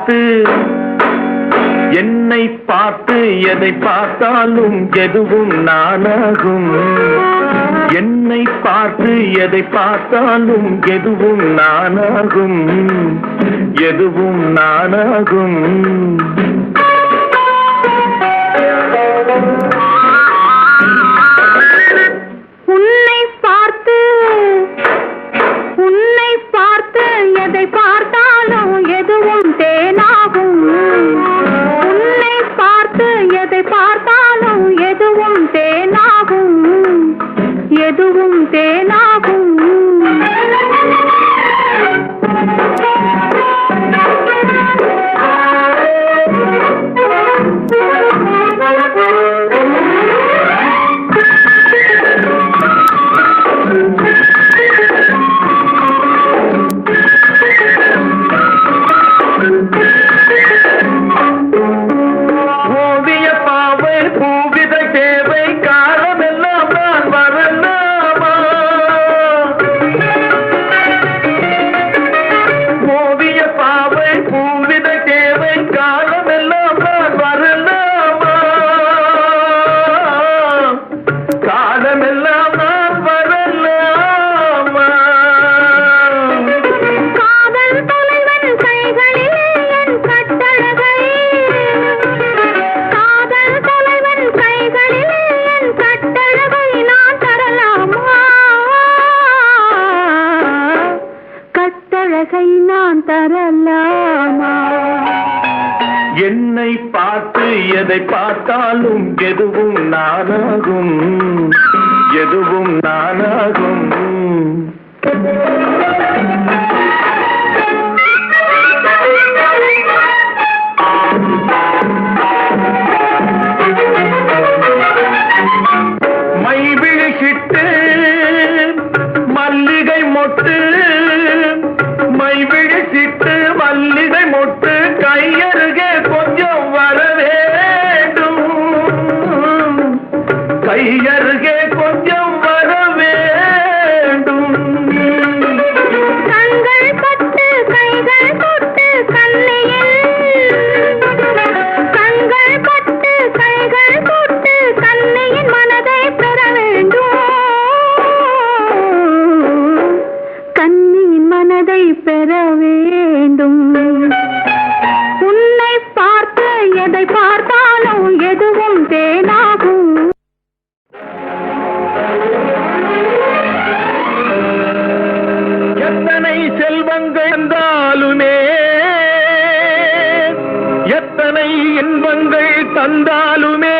பார்த்து என்னை பார்த்து எதை பார்த்தாலும் எதுவும் நானாகும். என்னை பார்த்து எதை பார்த்தாலும் எதுவும் நானாகும், எதுவும் நானாகும். உன்னை பார்த்து எதை பார்த்தாலும் எதுவும் தேனாகும். உன்னை பார்த்து எதை பார்த்தாலும் எதுவும் தேனாகும், எதுவும் தேனாகும். என்னை பார்த்து எதை பார்த்தாலும் எதுவும் நானாகும், எதுவும் நானாகும். மை விழிச்சிட்டு மல்லிகை மொட்டு, மை விழிச்சிட்டு மல்லிகை மொட்டு கையருகே கொஞ்சம் வர வேண்டும், கையருகே கொஞ்சம் வர வேண்டும். கண்கள் பட்டு கைகள் தொட்டு கண்ணையில், கண்கள் பட்டு கைகள் தொட்டு கண்ணையின் மனதை பெற வேண்டும், கண்ணியின் மனதை பெற வேண்டும். உன்னை பார்த்து எதை பார்த்தாலும் எதுவும் தேனாகும். எத்தனை செல்வங்கள் இருந்தாலுமே, எத்தனை இன்பங்கள் தந்தாலுமே,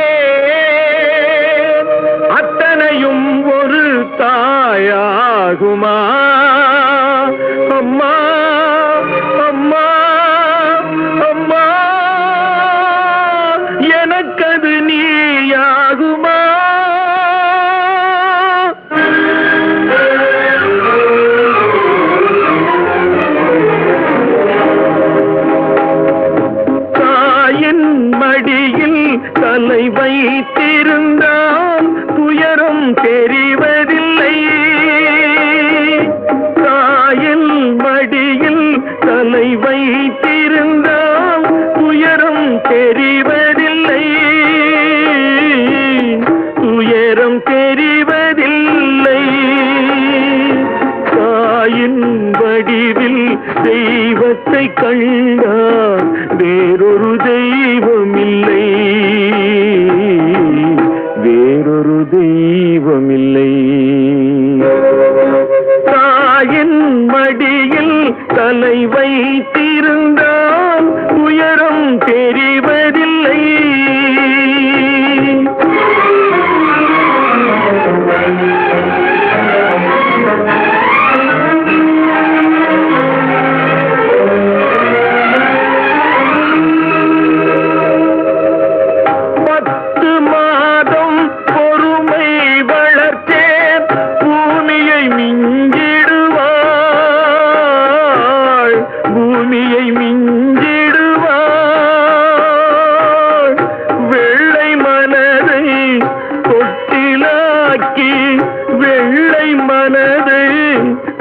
அத்தனையும் ஒரு தாயாகுமா? அம்மா அம்மா அம்மா, எனக்கது நீயாகுமா? தாயின் மடியில் தலை வைத்திருந்தால் துயரம் தெரிவதில்லை, தாயின் மடியில் தலை வைத்திருந்தால் துயரம் தெரிவதில்லை, துயரம் தெரிவதில்லை. தாயின் வடிவில் தெய்வத்தை கண்டால் வேறொரு தெய்வமில்லை, வேறொரு தெய்வமில்லை. தாயின் மடியில் தலை வைத்திருந்தால் துயரம் தெரிவதில்லை.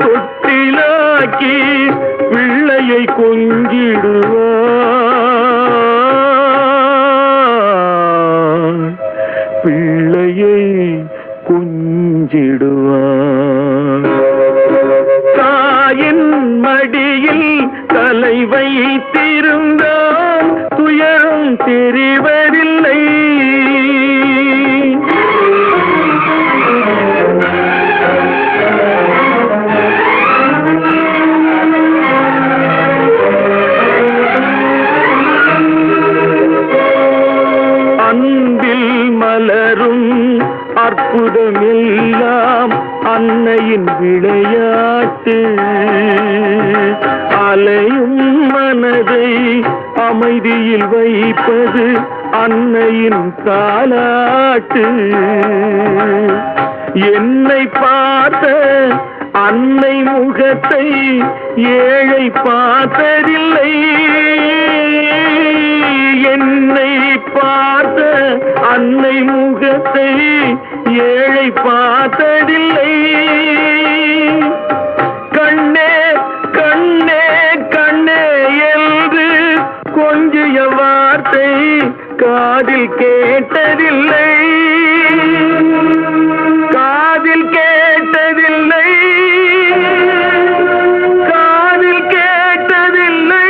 தொட்டிலாக்கி பிள்ளையை கொஞ்சிடுவார். தலை வைத்திருந்தால் துயரம் தெரிவதில்லை. அன்பில் மலரும் அற்புதமெல்லாம் அன்னையின் விளையாட்டு. அலையும் மனதை அமைதியில் வைப்பது அன்னையின் தாலாட்டு. என்னை பார்த்த அன்னை முகத்தை ஏழை பார்த்ததில்லை. என்னை பார்த்த அன்னை முகத்தை ஏழை பார்த்ததில்லை. கண்ணே கண்ணே கண்ணே என்று கொஞ்சிய வார்த்தை காதில் கேட்டதில்லை. காதில் கேட்டதில்லை. காதில் கேட்டதில்லை.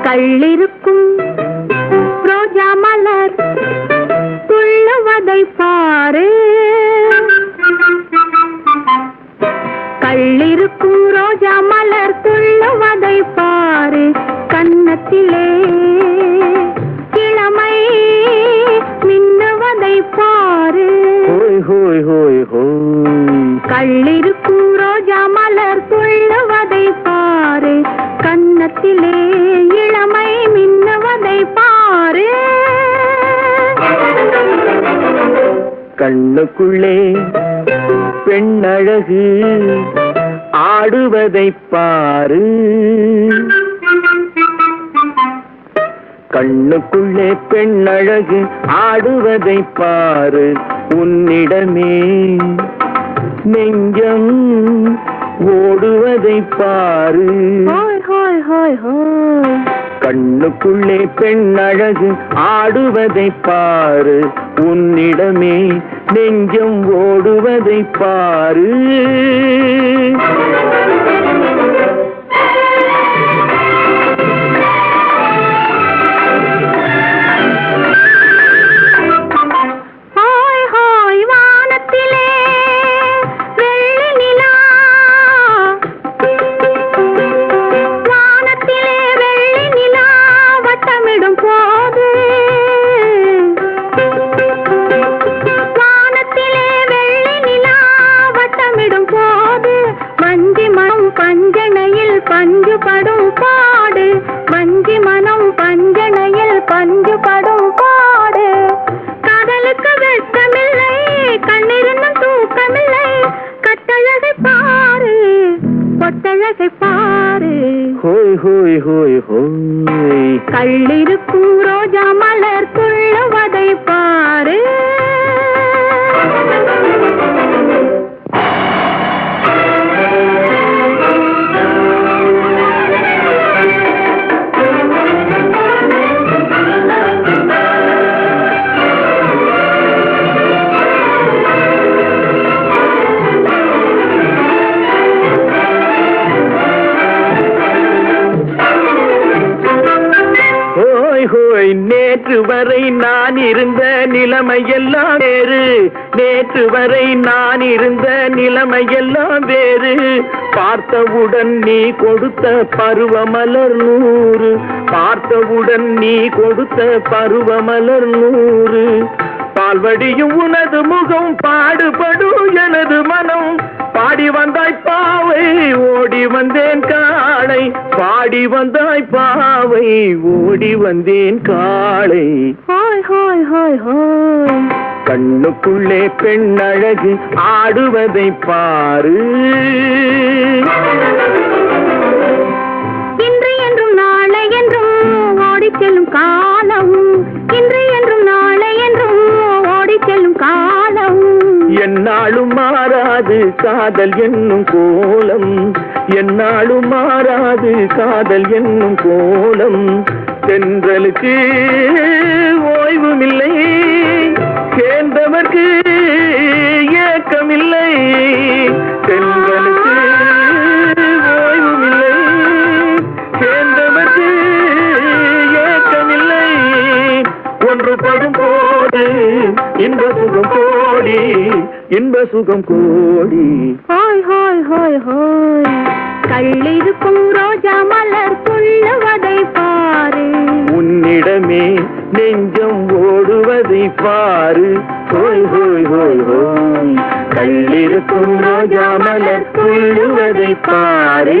கள்ளிருக்கும் ரோஜா மலர் துள்ளுவதை பாரு. கள்ளிருக்கும் ரோஜா மலர் துள்ளுவதை பாரு. கன்னத்திலே இளமை மின்னுவதை பாரு. ஹோய் ஹோய் ஹோய் ஹோய். கள்ளிருக்கும் ரோஜா மலர் துள்ளுவதை பாரு. கன்னத்திலே இளமை மின்னுவதை பாரு. கண்ணுக்குள்ளே பெண்ணழகு ஆடுவதை பாரு. கண்ணுக்குள்ளே பெண்ணழகு ஆடுவதை பாரு. உன்னிடமே நெஞ்சம் ஓடுவதை பாரு. ஹோய் ஹோய் ஹோய் ஹோய். கண்ணுக்குள்ளே பெண்ணழகு ஆடுவதை பாரு. உன்னிடமே நெஞ்சம் ஓடுவதை பாரு. ஹோய் ஹோய் வானத்திலே வெள்ளி நிலா. வானத்திலே வெள்ளி நிலா வட்டமிடும் போது. வானத்திலே வெள்ளி நிலா வட்டமிடும் போது வஞ்சி மனம் பஞ்சனையில் பஞ்சுபடும் பாடு. வஞ்சி மனம் பஞ்சனையில் பஞ்சுபடும் பாடு. காதலுக்கு வெட்கமில்லை, கண்ணிருந்தும் தூக்கமில்லை. கட்டழகை பாரு, பொட்டழகை பாரு. ஹோய் ஹோய் ஹோய் ஹோய். கள்ளிருக்கும் ரோஜா மலர் துள்ளுவதை பாரு. ஹோய் ஹோய். நேற்று வரை நான் இருந்த நிலைமையெல்லாம் வேறு. நேற்று வரை நான் இருந்த நிலைமையெல்லாம் வேறு. பார்த்தவுடன் நீ கொடுத்த பருவமலர் 100. பார்த்தவுடன் நீ கொடுத்த பருவமலர் 100. பால்வடியும் உனது முகம் பாடுபடும் எனது மனம். பாடி வந்தாய் பாவை ஓடி வந்தேன் காளை. பாடி வந்தாய் பாவை ஓடி வந்தேன் காளை. ஹோய் ஹோய் ஹோய் ஹோய். கண்ணுக்குள்ளே பெண்ணழகு ஆடுவதை பாரு. இன்று என்றும் நாளை என்றும் ஓடிச் செல்லும் காலம். இன்று என்றும் நாளை என்றும் மாறாது காதல் என்னும் கோலம், என்னாலும் மாறாது காதல் என்னும் கோலம். தென்றலுக்கு ஓய்வுமில்லை, சேர்ந்தவர்க்கு ஏக்கமில்லை. தென்றலுக்கு ஓய்வுமில்லை, சேர்ந்தவர்க்கு ஏக்கமில்லை. ஒன்று படும் போது இன்ப சுகம் கோடி, இன்ப சுகம் கோடி. ஹோய் ஹோய் ஹோய் ஹோய், கள்ளிருக்கும் ரோஜா மலர் துள்ளுவதை பாரு. உன்னிடமே நெஞ்சம் ஓடுவதை பாரு. ஹோய் ஹோய் ஹோய் ஹோய், கள்ளிருக்கும் ரோஜா மலர் துள்ளுவதை பாரு.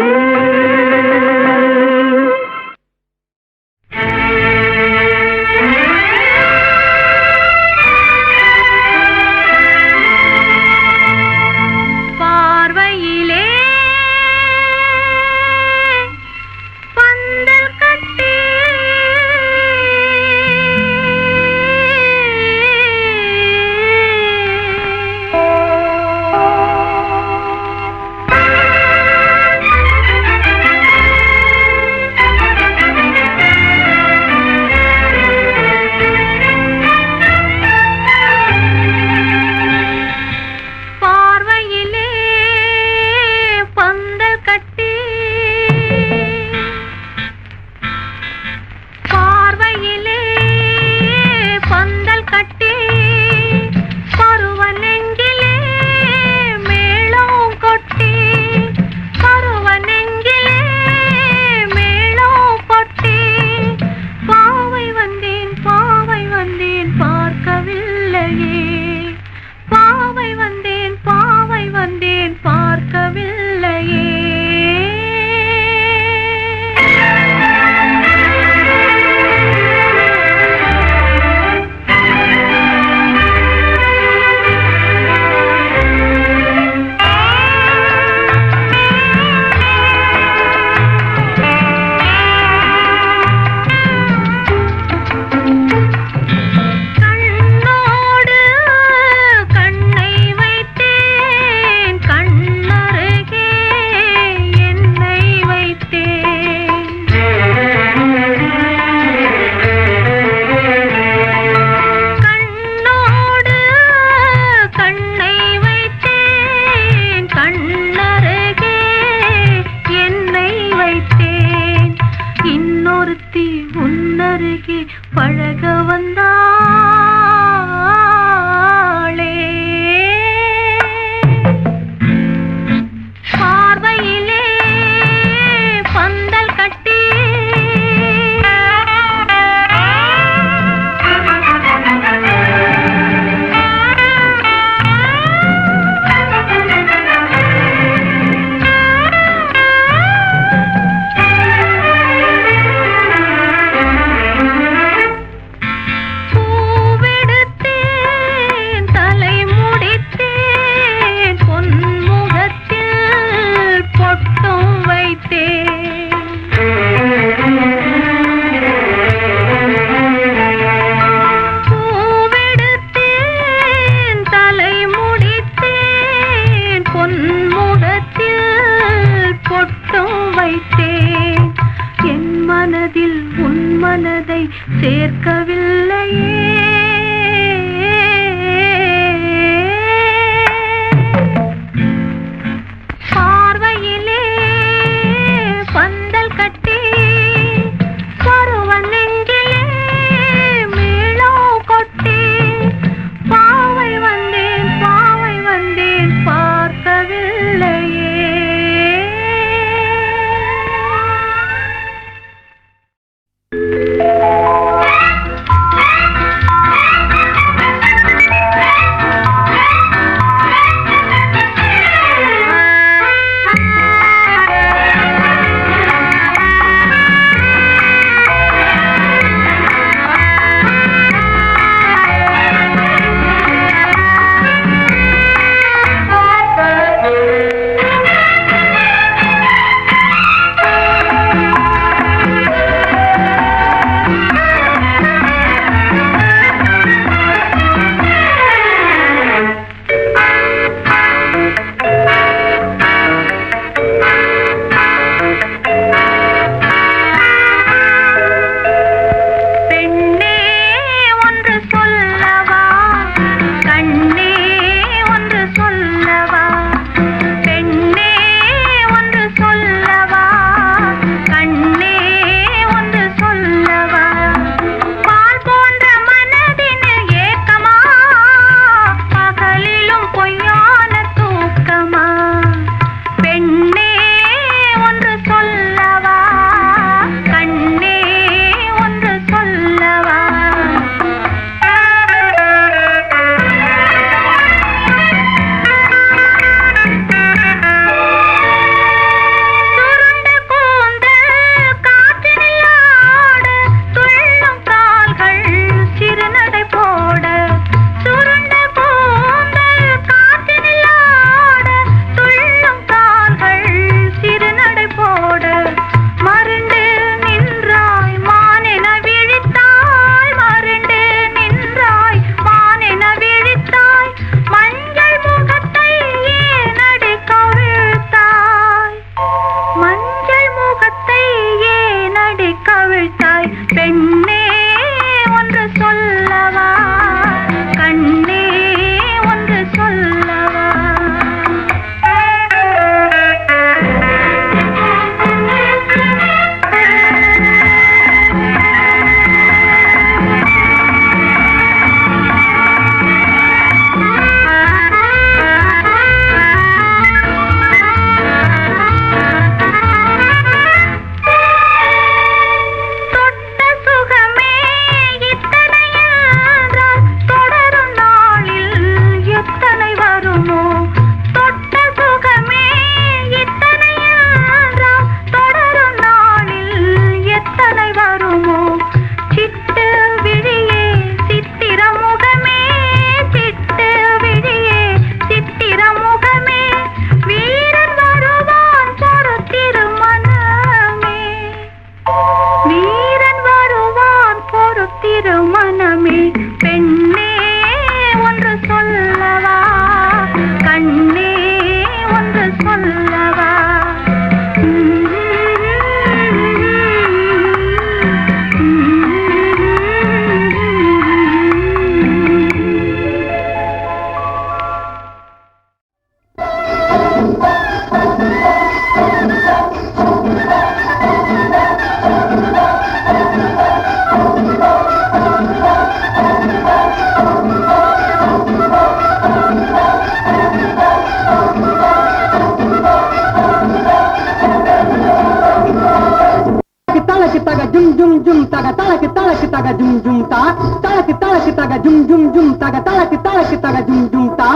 ஜும் ஜும் ஜும் தக தலக்கு தலக்கு தக ஜும் ஜும் தா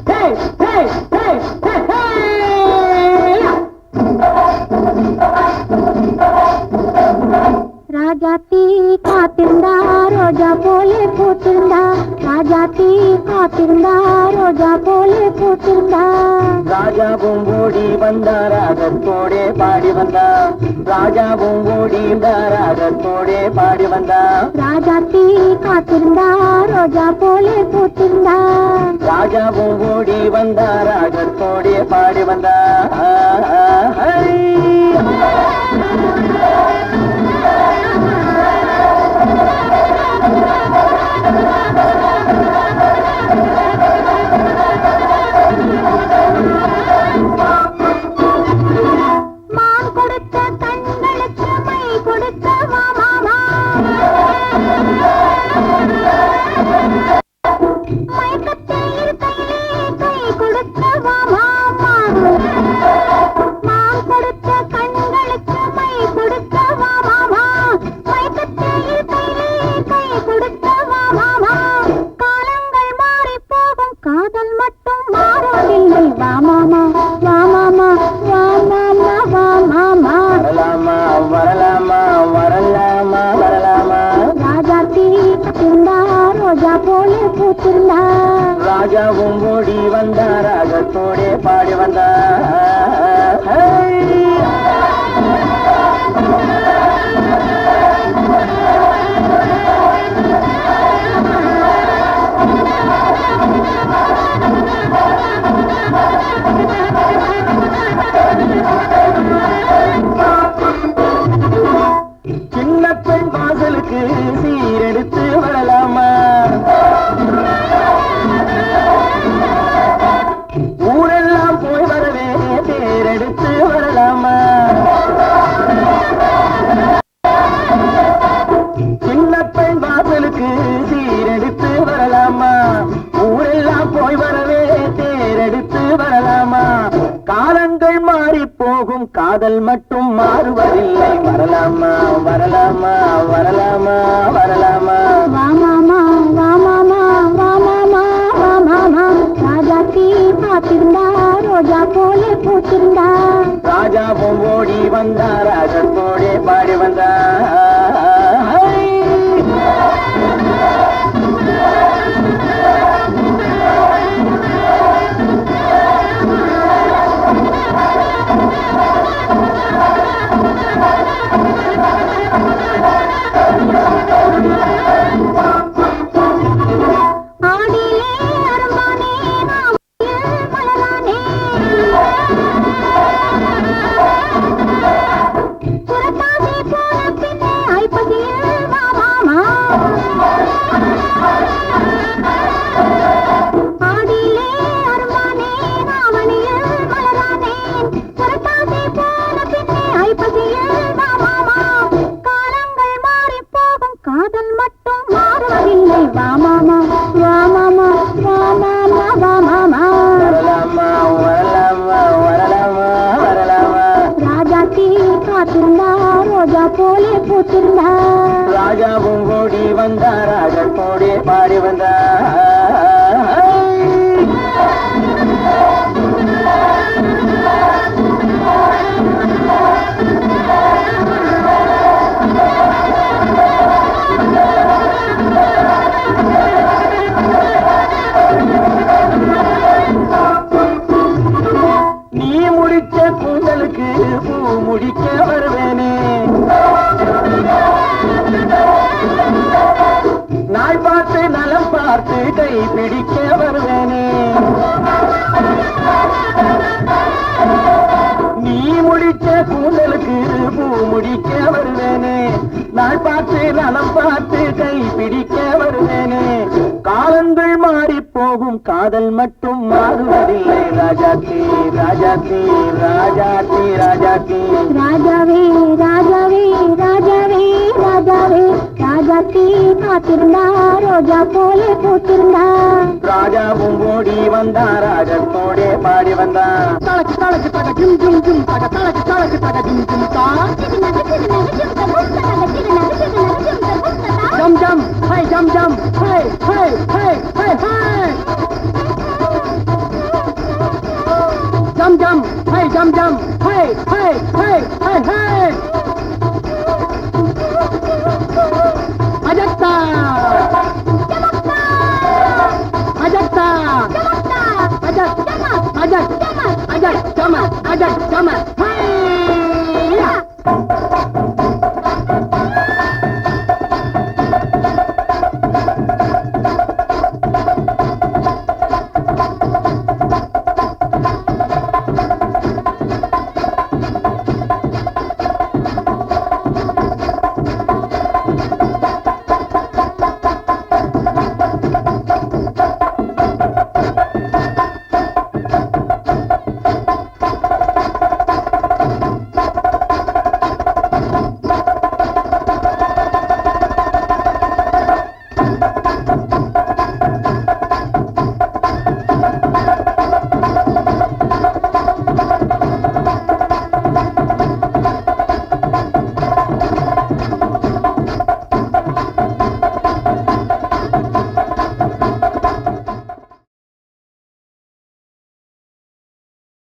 ஹே ஹே ஹே ஹே ஹே ராஜாத்தி காத்திருந்தா ரோஜா போலே பூத்திருந்தா ராஜாத்தி காத்திருந்தா ரோஜா போலே பூத்திருந்தா ராஜா பூங்கோடி வந்தா ராகத்தோடே பாடி வந்தா ராஜா பூங்கோடி ராகத்தோடே பாடி வந்தா ராஜாத்தி காத்திருந்தா ரோஜா போலே பூத்திருந்தா ராஜா பூங்கோடி வந்தா ராகத்தோடே பாடி வந்தா மான் கொடுத்த கண்களுக்கு மை கொடுத்த மாமா மயக்கத்தை இருக்கையிலே கை கொடுத்த மாமா மான் கொடுத்த கண்களுக்கு மை கொடுத்த மாமா மயக்கத்தை இருக்கையிலே கை கொடுத்த மாமா காலங்கள் மாறி போகும் காதல் மட்டும் மாறவில்லை வா மாமா வா மாமா வா மாமா வா மாமா வரலாமா வரலாமா வரலாமா வரலாமா ராஜாத்தி இருந்தா ரோஜா போலே பூத்திருந்தா ராஜா பூங்கோடி வந்தா ராகத்தோடே பாடி வந்தா சின்ன பெண் வாசலுக்கு சீரெடுத்து வரலாமா ஊரெல்லாம் போய் வரவே தேரெடுத்து வரலாமா சின்ன பெண் வாசலுக்கு சீரெடுத்து வரலாமா ஊரெல்லாம் போய் வரவே தேரெடுத்து வரலாமா காலங்கள் மாறி போகும் காதல் மட்டும் மாறுவதில்லை வரலாமா வரலாமா வரலாமா வரலாமா வா மாமா வா மாமா வா மாமா வா மாமா ராஜாத்தி காத்திருந்தா ரோஜா போலே பூத்திருந்தா ராஜா பூங்கோடி வந்தா ராகத்தோடே பாடி வந்தா ஆடிலே அரும்பானே நாவலில் மலரானே புறத்தாசி போன பின்னே ஐப்பசியில் வா மாமா ஆடிலே அரும்பானே நாவலில் மலரானே புறத்தாசி போன பின்னே ஐப்பசியில் வா மாமா காலங்கள் மாறி போகும் காதல் மட்டும் மாறுவதில்லை வா மாமா வா மாமா வா மாமா வா மாமா வரலாமா வரலாமா வரலாமா வரலாமா ராஜாத்தி காத்திருந்தா ரோஜா போலே பூத்திருந்தா ராஜா பூங்கோடி வந்தா ராகத்தோடே பாடி வந்தா நீ முடிச்ச கூந்தலுக்கு பூ முடிக்க வருவேனே நாள் பார்த்து நலம் பார்த்து கை பிடிக்க வருவேனே நீ முடிச்ச கூந்தலுக்கு பூ முடிக்க வருவேனே நாள் பார்த்து நலம் பார்த்து கை பிடிக்க வருவேனே காலங்கள் மாறி போகும் காதல் மட்டும் மாறுவதில்லை ராஜாத்தி ராஜாத்தி ராஜாத்தி ராஜாத்தி ராஜாவே ராஜாவே ராஜாவே ராஜாவே ராஜாத்தி காத்திருந்தா ரோஜா போலே பூத்திருந்தா ராஜா பூங்கோடி வந்தா ராகத்தோடே பாடி வந்தா தலக்கு தலக்கு தக ஜும் ஜும் ஜும் தக தலக்கு தலக்கு தக ஜும் ஜும் தா ஜம் ஜம் ஹை ஜம் ஜம் ஹை ஹை ஹை